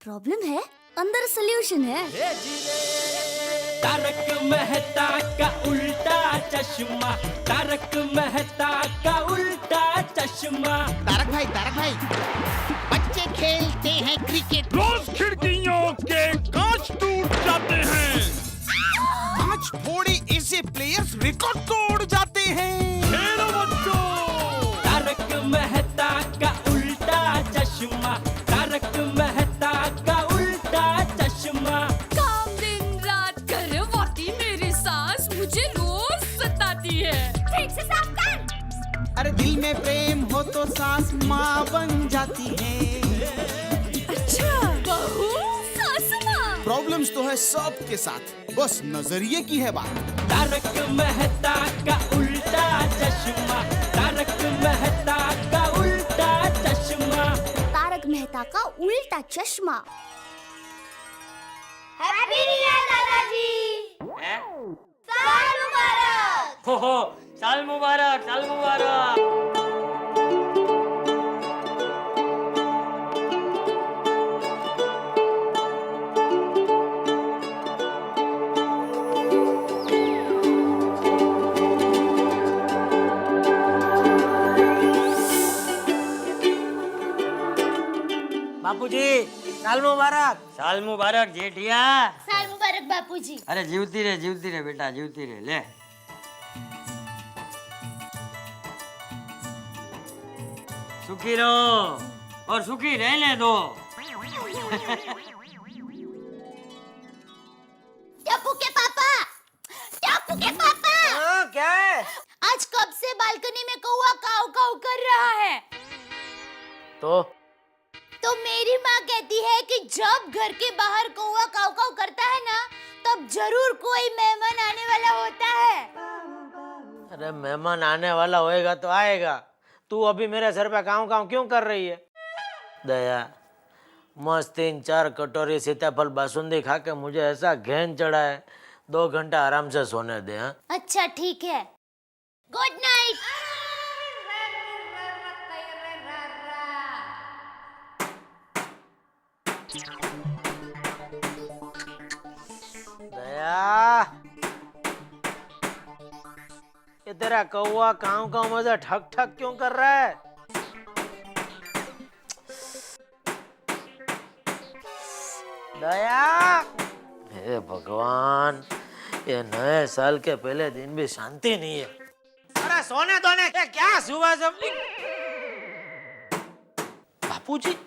Problem है, अंदर solution है। तारक मेहता का उल्टा चश्मा, तारक मेहता का उल्टा चश्मा। तारक भाई, बच्चे खेलते हैं क्रिकेट, रोज खिड़कियों के कांच टूट जाते हैं, आज थोड़े ऐसे प्लेयर्स रिकॉर्ड तोड़ जाते हैं। खेलो बच्चों। तारक मेहता का उल्टा चश्मा, तारक मेहता का उल्टा चश्मा। काम दिन रात करवाती मेरी सास मुझे रोज सताती है। ठीक से साफ कर। अरे दिल में प्रेम हो तो सास माँ बन जाती है। अच्छा, बहू सास माँ। प्रॉब्लम्स तो है सबके साथ, बस नजरिए की है बात। तारक मेहता का उल्टा चश्मा, तारक मेहता का उल्टा चश्मा। तारक मेहता का उल्टा चश्मा। हैप्पी न्यू ईयर दादाजी। साल मुबारक। हो साल मुबारक, साल मुबारक। बापूजी साल मुबारक। साल मुबारक जेठिया। साल मुबारक बापूजी। अरे जीवती रहे बेटा, जीवती रहे। ले सुखी रहो और सुखी रहने दो। टप्पू के पापा, टप्पू के पापा। क्या है? आज कब से बालकनी में कौवा काऊ काऊ कर रहा है? तो मेरी माँ कहती है कि जब घर के बाहर कौवा काऊ काऊ करता है ना, तब जरूर कोई मेहमान आने वाला होता है। अरे मेहमान आने वाला होएगा तो आएगा, तू अभी मेरे सर पे काँव काँव क्यों कर रही है? दया, मस्त 3-4 कटोरी सीताफल बासुंदी खा के मुझे ऐसा घेन चढ़ा है, 2 घंटा आराम से सोने दे। हाँ अच्छा ठीक है, गुड नाइट। दया, ये तेरा कौवा काँव काँव मुझे ठक ठक क्यों कर रहा है? दया, हे भगवान, ये नए साल के पहले दिन भी शांति नहीं है। अरे सोने दोने के क्या सुबह से? बापूजी,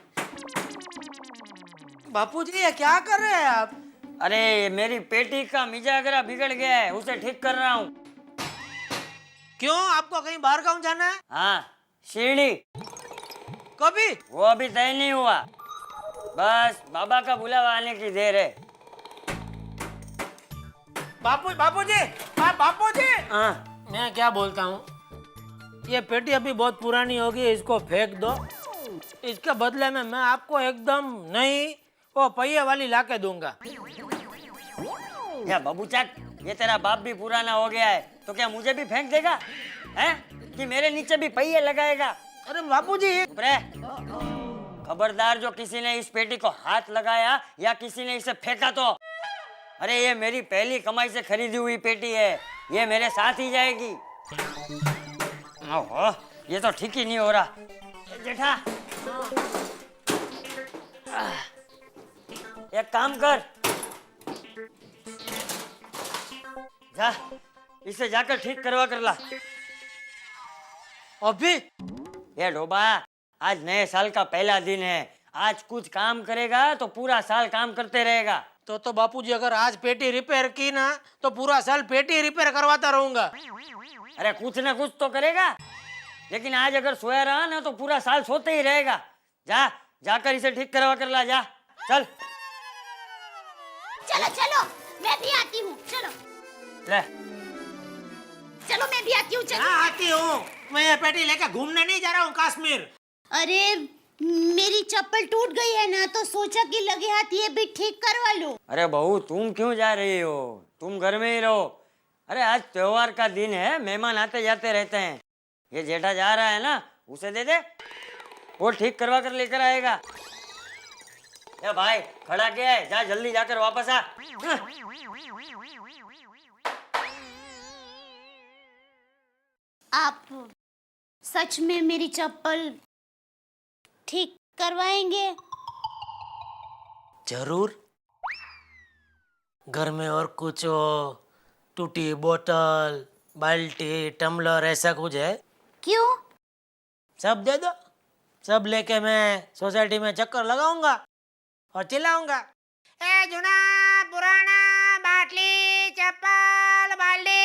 बापूजी ये क्या कर रहे हैं आप? अरे मेरी पेटी का मिजागरा बिगड़ गया है, उसे ठीक कर रहा हूँ। क्यों, आपको कहीं बाहर गाँव जाना है? हाँ, शिरडी। कभी? वो अभी तय नहीं हुआ, बस बाबा का बुलावा आने की देर है। बापूजी, बापूजी। हाँ, मैं क्या बोलता हूँ, ये पेटी अभी बहुत पुरानी होगी, इसको फेंक दो। इसके बदले में मैं आपको एकदम नई वो पहिए वाली लाके दूंगा। या बाबू चाक, ये तेरा बाप भी पुराना हो गया है, तो क्या मुझे भी फेंक देगा? हैं? कि मेरे नीचे भी पहिए लगाएगा? अरे बापूजी, चुप रह। खबरदार, जो किसी ने इस पेटी को हाथ लगाया या किसी ने इसे फेंका तो, अरे ये मेरी पहली कमाई से खरीदी हुई पेटी है, ये मेरे साथ ही जाएगी। ओहो, ये तो ठीक ही नहीं हो रहा। जेठा, एक काम कर, जा इसे जाकर ठीक करवा कर ला। अभी? ये डोबा, आज नए साल का पहला दिन है, आज कुछ काम करेगा तो पूरा साल काम करते रहेगा। तो बापूजी अगर आज पेटी रिपेयर की ना, तो पूरा साल पेटी रिपेयर करवाता रहूंगा। अरे कुछ ना कुछ तो करेगा, लेकिन आज अगर सोया रहा ना तो पूरा साल सोते ही रहेगा। जा, जाकर इसे ठीक करवा कर ला, जा चल। चलो चलो, मैं भी आती हूँ। चलो ले, चलो, मैं भी आती हूँ। चलो। हाँ आती हूँ, मैं ये पेटी लेकर घूमने नहीं जा रहा हूँ कश्मीर। अरे मेरी चप्पल टूट गई है ना, तो सोचा कि लगे हाथ ये भी ठीक करवा लूं। अरे बहू, तुम क्यों जा रही हो? तुम घर में ही रहो। अरे आज त्योहार का दिन है, मेहमान आते जाते रहते हैं। ये जेठा जा रहा है ना, उसे दे दे, वो ठीक करवा कर लेकर आएगा। ए भाई खड़ा क्या है, जा जल्दी जाकर वापस आ। आप सच में मेरी चप्पल ठीक करवाएंगे? जरूर। घर में और कुछ हो, टूटी बोतल, बाल्टी, टम्बलर ऐसा कुछ है? क्यों? सब दे दो, सब लेके मैं सोसाइटी में चक्कर लगाऊंगा और चिल्लाऊंगा, ए जुना पुराना बाटली चप्पल बाल्टी।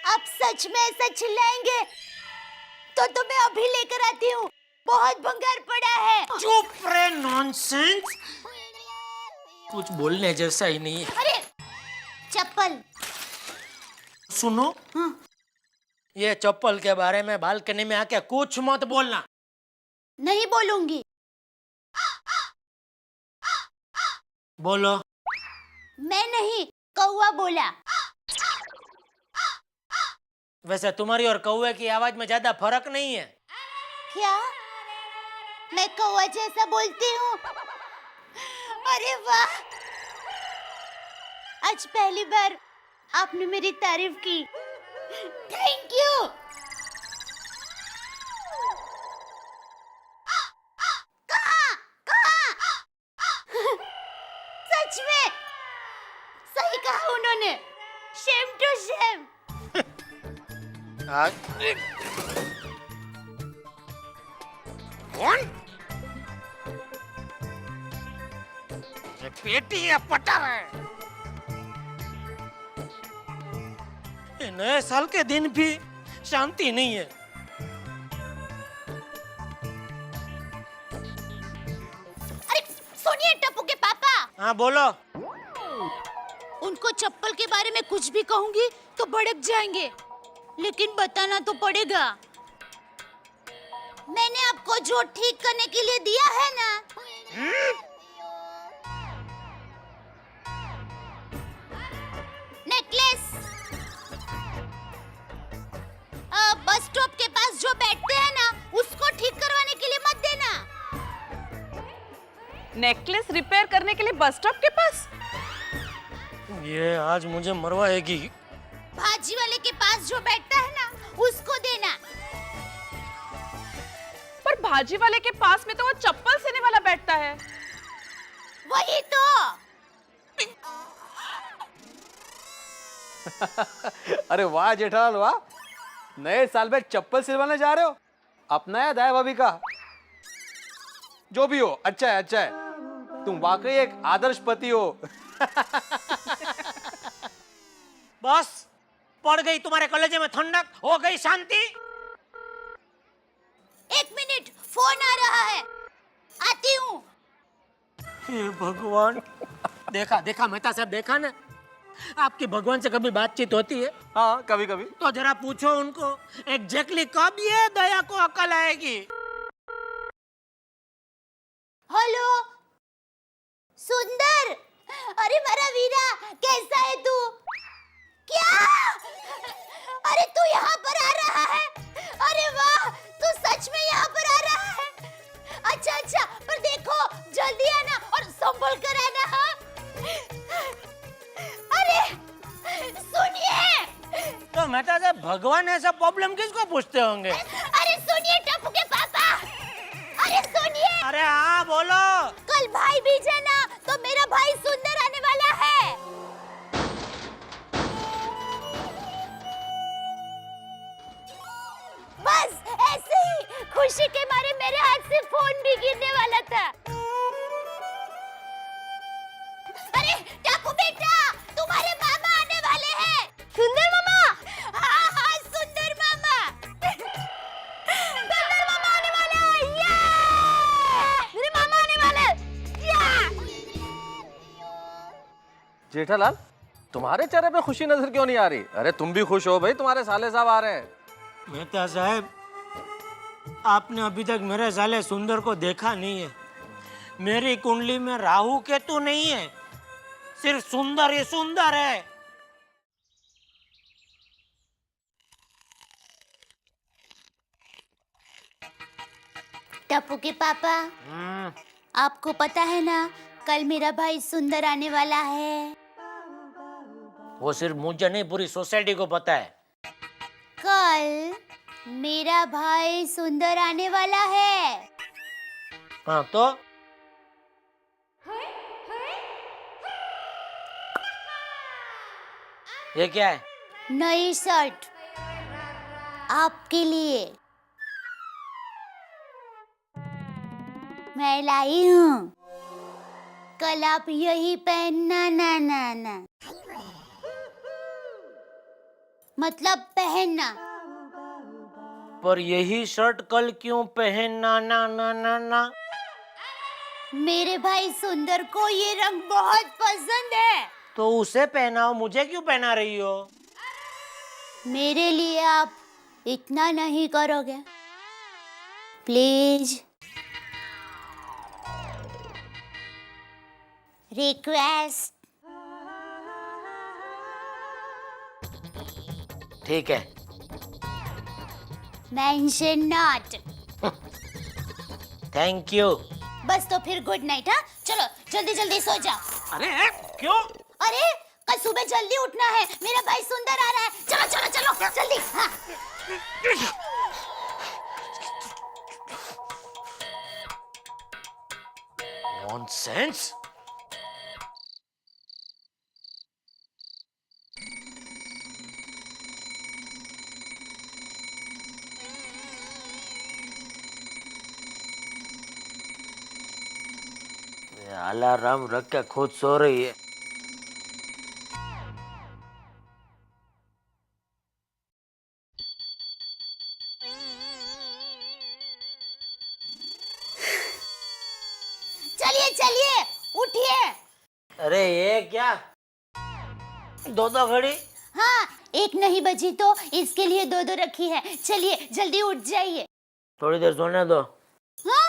आप सच में ऐसा चिल्लाएंगे तो मैं अभी लेकर आती हूँ, बहुत भंगार पड़ा है। चुप रे, नॉनसेंस, कुछ बोलने जैसा ही नहीं है। अरे चप्पल सुनो, हाँ। ये चप्पल के बारे में बालकनी में आके कुछ मत बोलना। नहीं बोलूंगी। बोलो। मैं नहीं, कौवा बोला। वैसे तुम्हारी और कौवे की आवाज में ज्यादा फर्क नहीं है। क्या मैं कौवा जैसा बोलती हूँ? अरे वाह, आज पहली बार आपने मेरी तारीफ की। Thank you. कहाँ? सच में सही कहा उन्होंने। Shame to shame. कौन? ये पेटी है पटर है। ये नए साल के दिन भी शांति नहीं है। अरे सुनिए टप्पू के पापा, हाँ बोलो। उनको चप्पल के बारे में कुछ भी कहूंगी तो भड़क जाएंगे, लेकिन बताना तो पड़ेगा। मैंने आपको जो ठीक करने के लिए दिया है ना, नेकलेस, बस स्टॉप के पास जो बैठते हैं ना, उसको ठीक करवाने के लिए मत देना। नेकलेस रिपेयर करने के लिए बस स्टॉप के पास? ये आज मुझे मरवाएगी। भाजी वाले के पास जो बैठता है ना, उसको देना। पर भाजी वाले के पास में तो वो चप्पल सीने वाला बैठता है। वही तो। अरे वाह जेठालाल वाह, नए साल में चप्पल सिलवाने जा रहे हो? अपना है दाया भाभी का? जो भी हो, अच्छा है अच्छा है। तुम वाकई एक आदर्श पति हो। बस पड़ गई तुम्हारे कलेजे में ठंडक, हो गई शांति। एक मिनट, फोन आ रहा है, आती हूँ। हे भगवान, देखा देखा मेहता साहब, देखा ना, आपकी भगवान से कभी बातचीत होती है? हाँ कभी कभी। तो जरा पूछो उनको एग्जैक्टली कब ये दया को अकल आएगी। हेलो सुंदर, अरे मेरा वीरा, कैसा है तू? क्या? अरे तू यहाँ पर आ रहा है? अरे वाह, तू सच में यहाँ पर आ रहा है? अच्छा अच्छा, पर देखो जल्दी आना और संभल कर आना। हाँ? अरे सुनिए। तो मेहता साहब, भगवान ऐसा प्रॉब्लम किसको पूछते होंगे? अरे सुनिए टप्पू के पापा, अरे सुनिए। अरे हाँ बोलो। कल भाई बीज है ना, तो मेरा भाई सुंदर आने वाला है। बस ऐसे ही खुशी के मारे मेरे हाथ से फोन भी गिरने वाला था। अरे टापू बेटा, तुम्हारे मामा आने वाले हैं। सुंदर मामा? हाँ हाँ सुंदर मामा। सुंदर मामा आने वाले हैं। मेरे मामा आने वाले हैं। जेठालाल, तुम्हारे चेहरे पे खुशी नजर क्यों नहीं आ रही? अरे तुम भी खुश हो भाई, तुम्हारे साले साहब आ रहे हैं। मेहता साहब, आपने अभी तक मेरे साले सुंदर को देखा नहीं है। मेरी कुंडली में राहु केतु नहीं है, सिर्फ सुंदर ही सुंदर है। टप्पू के पापा, आपको पता है ना कल मेरा भाई सुंदर आने वाला है। वो सिर्फ मुझे नहीं, पूरी सोसाइटी को पता है। कल मेरा भाई सुंदर आने वाला है। हाँ तो ये क्या है? नई शर्ट आपके लिए मैं लाई हूँ। कल आप यही पहनना ना ना ना, मतलब पहनना। पर यही शर्ट कल क्यों पहनना? ना ना ना ना। मेरे भाई सुंदर को ये रंग बहुत पसंद है। तो उसे पहनाओ, मुझे क्यों पहना रही हो? मेरे लिए आप इतना नहीं करोगे प्लीज? रिक्वेस्ट। ठीक है। Mention not. Thank you. बस तो फिर गुड नाइट। हाँ चलो जल्दी जल्दी सो जाओ। अरे क्यों? अरे कल सुबह जल्दी उठना है, मेरा भाई सुंदर आ रहा है। चलो चलो चलो जल्दी। हाँ। नॉनसेंस। अलार्म रख के खुद सो रही है। चलिए चलिए उठिए। अरे ये क्या? दो घड़ी? हाँ 1 नहीं बजी तो इसके लिए 2 रखी है। चलिए जल्दी उठ जाइए। थोड़ी देर सोने दो। हाँ?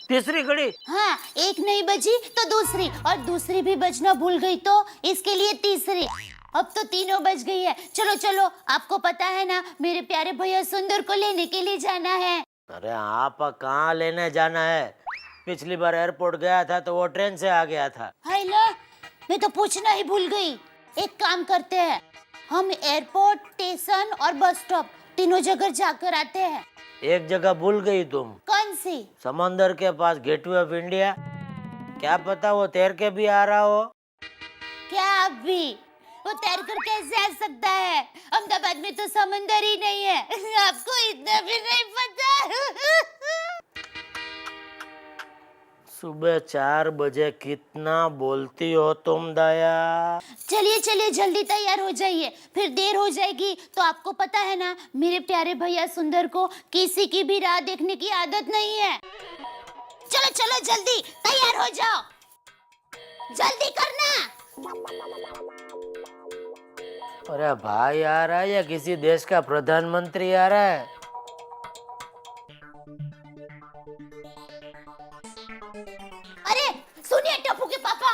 तीसरी घड़ी? हाँ 1 नहीं बजी तो दूसरी, और दूसरी भी बजना भूल गई तो इसके लिए तीसरी। अब तो 3 बज गई है। चलो चलो, आपको पता है ना मेरे प्यारे भैया सुंदर को लेने के लिए जाना है। अरे आप कहाँ लेने जाना है? पिछली बार एयरपोर्ट गया था तो वो ट्रेन से आ गया था। हाय ला, मैं तो पूछना ही भूल गई। एक काम करते हैं, हम एयरपोर्ट, स्टेशन और बस स्टॉप तीनों जगह जाकर आते हैं। एक जगह भूल गई तुम। कौन सी? समंदर के पास गेटवे ऑफ इंडिया। क्या पता वो तैर के भी आ रहा हो। क्या आप भी? वो तैर कर कैसे आ सकता है? अहमदाबाद में तो समंदर ही नहीं है। आपको इतना भी नहीं पता। सुबह 4 बजे कितना बोलती हो तुम दया। चलिए चलिए जल्दी तैयार हो जाइए, फिर देर हो जाएगी। तो आपको पता है ना मेरे प्यारे भैया सुंदर को किसी की भी राह देखने की आदत नहीं है। चलो चलो जल्दी तैयार हो जाओ, जल्दी करना। अरे भाई आ रहा है या किसी देश का प्रधानमंत्री आ रहा है? अरे सुनिए टप्पू के पापा,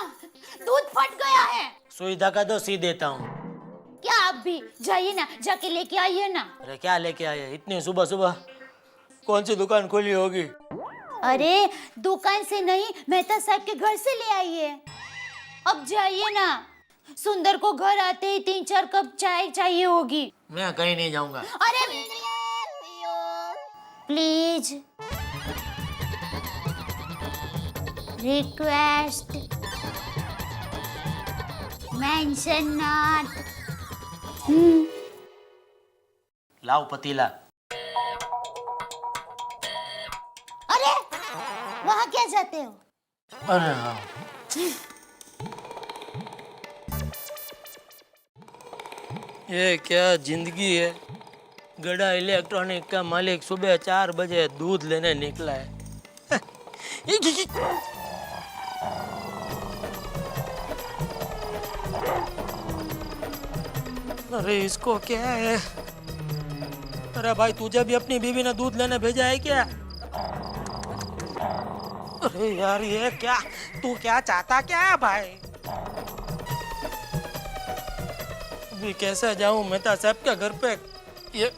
दूध फट गया है। सुई धक्का दो, सी देता हूँ। क्या आप भी जाइए ना, जाके लेके आइए ना। अरे क्या लेके आए इतनी सुबह सुबह? कौन सी दुकान खुली होगी? अरे दुकान से नहीं, मेहता साहब के घर से ले आइए। अब जाइए ना, सुंदर को घर आते ही 3-4 कप चाय चाहिए होगी। मैं कहीं नहीं जाऊंगा। अरे प्लीज, रिक्वेस्ट, मेंशन नॉट। लाओ पतीला। अरे वहाँ क्या जाते हो? अरे हाँ, ये क्या जिंदगी है। गड़ा इलेक्ट्रॉनिक का मालिक सुबह 4 बजे दूध लेने निकला है। अरे इसको क्या है? अरे भाई तुझे भी अपनी बीवी ने दूध लेने भेजा है क्या? अरे यार ये क्या, तू क्या चाहता क्या है भाई? अभी कैसे जाऊं मेहता साहब के घर पे? ये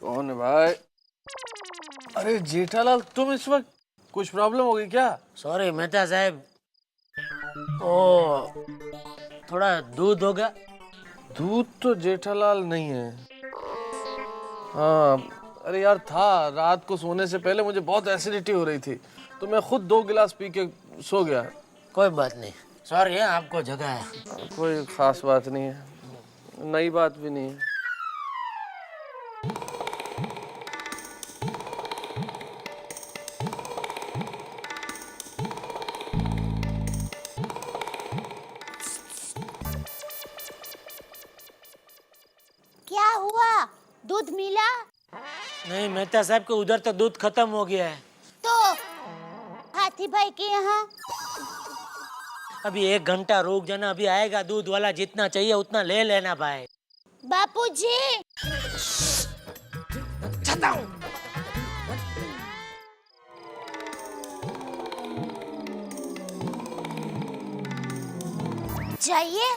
कौन है भाई? अरे जेठालाल, तुम इस वक्त कुछ प्रॉब्लम हो गई क्या? सॉरी मेहता साहब, ओ थोड़ा दूध होगा। दूध तो जेठालाल नहीं है। हाँ, अरे यार था, रात को सोने से पहले मुझे बहुत एसिडिटी हो रही थी तो मैं खुद 2 गिलास पी के सो गया। कोई बात नहीं, सॉरी है, आपको जगह है। कोई खास बात नहीं है, नई बात भी नहीं है। क्या हुआ? दूध मिला? नहीं मेहता साहब के उधर तो दूध खत्म हो गया है। तो हाथी भाई के यहाँ? अभी 1 घंटा रुक जाना, अभी आएगा दूध वाला, जितना चाहिए उतना ले लेना भाई। बापूजी, चाहिए?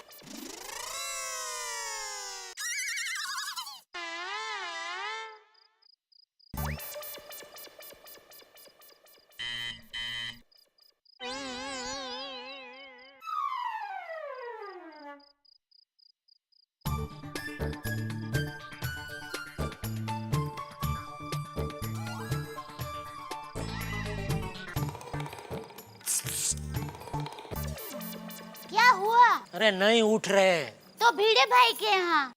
क्या हुआ? अरे नहीं उठ रहे। तो भिड़े भाई के यहाँ।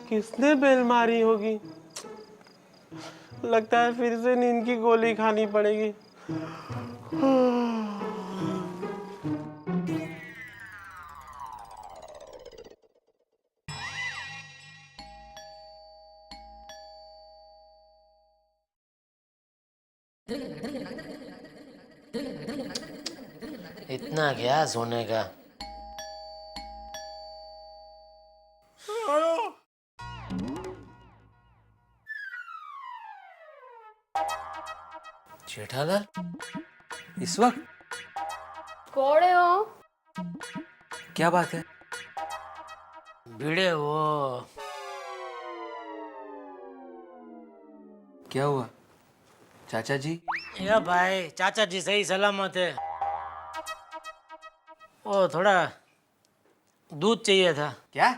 किसने बेल मारी होगी? लगता है फिर से नींद की गोली खानी पड़ेगी। इतना क्या सोने का? जेठालाल, इस वक्त कौन हो? क्या बात है? भिड़े वो क्या हुआ चाचा जी? या भाई, चाचा जी सही सलामत है। वो थोड़ा दूध चाहिए था। क्या?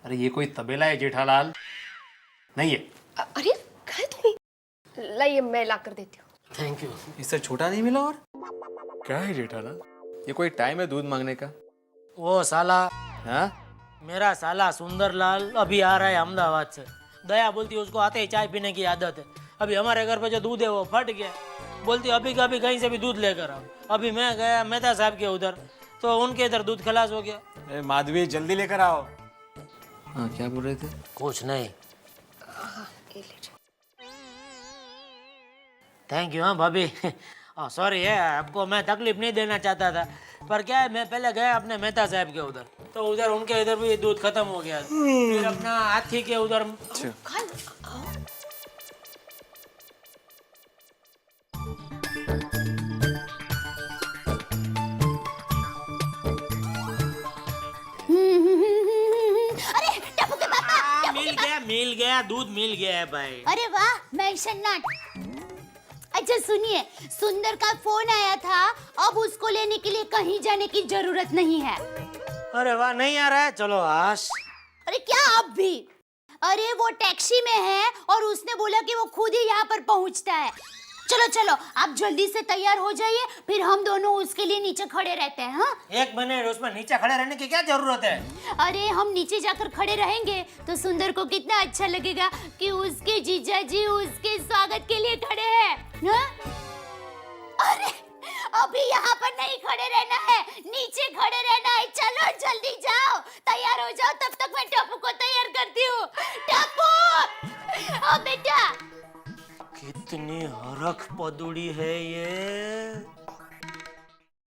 अरे ये कोई तबेला है जेठालाल? नहीं है। अरे गए तुम्हें? लाइए मैं ला कर देती हूँ। Thank you. इससे छोटा नहीं मिला? और क्या है जेठालाल, ये कोई टाइम है दूध मांगने का? वो साला, हाँ? मेरा साला सुंदरलाल अभी आ रहा है अहमदाबाद से। दया बोलती है उसको आते ही चाय पीने की आदत है। अभी हमारे घर पे जो दूध है वो फट गया। बोलती अभी का अभी कहीं से भी दूध लेकर आओ। अभी मैं गया मेहता साहब के उधर, तो उनके इधर दूध खलास हो गया। माधवी जल्दी लेकर आओ। हाँ, क्या बोल रहे थे? कुछ नहीं। Thank you. हाँ भाभी, सॉरी है, आपको मैं तकलीफ नहीं देना चाहता था, पर क्या है, मैं पहले गया अपने मेहता साहब के उधर, तो उधर उनके इधर भी दूध खत्म हो गया। फिर अपना हाथी के उधर। अरे टप्पू के पापा, मिल गया दूध मिल गया है भाई। अरे वाह, मेंशन नॉट। अच्छा सुनिए, सुंदर का फोन आया था, अब उसको लेने के लिए कहीं जाने की जरूरत नहीं है। अरे वाह, नहीं आ रहा है, चलो आश। अरे क्या अब भी? अरे वो टैक्सी में है और उसने बोला कि वो खुद ही यहाँ पर पहुँचता है। चलो चलो, आप जल्दी से तैयार हो जाइए, फिर हम दोनों उसके लिए नीचे खड़े रहते हैं। हाँ, 1 मिनट, उसमें नीचे खड़े रहने की क्या जरूरत है? अरे हम नीचे जाकर खड़े रहेंगे तो सुंदर को कितना अच्छा लगेगा कि उसके जीजा जी उसके स्वागत के लिए खड़े हैं। हाँ? अरे अभी यहाँ पर नहीं खड़े रहना है, नीचे खड़े रहना है। चलो जल्दी जाओ, तैयार हो जाओ, तब तक मैं टप्पू को तैयार करती हूँ। टप्पू, ओ बेटा। कितनी हरख पदुड़ी है ये।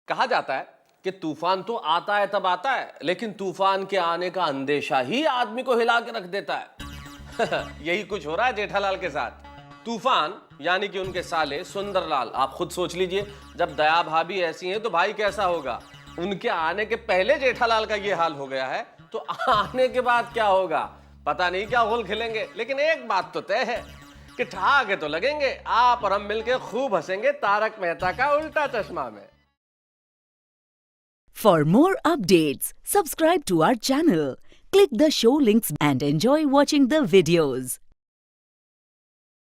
कहा जाता है कि तूफान तो आता है तब आता है, लेकिन तूफान के आने का अंदेशा ही आदमी को हिला के रख देता है। यही कुछ हो रहा है जेठालाल के साथ। तूफान यानी कि उनके साले सुंदरलाल, आप खुद सोच लीजिए, जब दया भाभी ऐसी हैं तो भाई कैसा होगा। उनके आने के पहले जेठालाल का ये हाल हो गया है, तो आने के बाद क्या होगा पता नहीं, क्या होल खिलेंगे। लेकिन एक बात तो तय है कि ठहाके तो लगेंगे, आप और हम मिलके खूब हंसेंगे तारक मेहता का उल्टा चश्मा में। For more updates, subscribe to our channel, click the show links and enjoy watching the videos.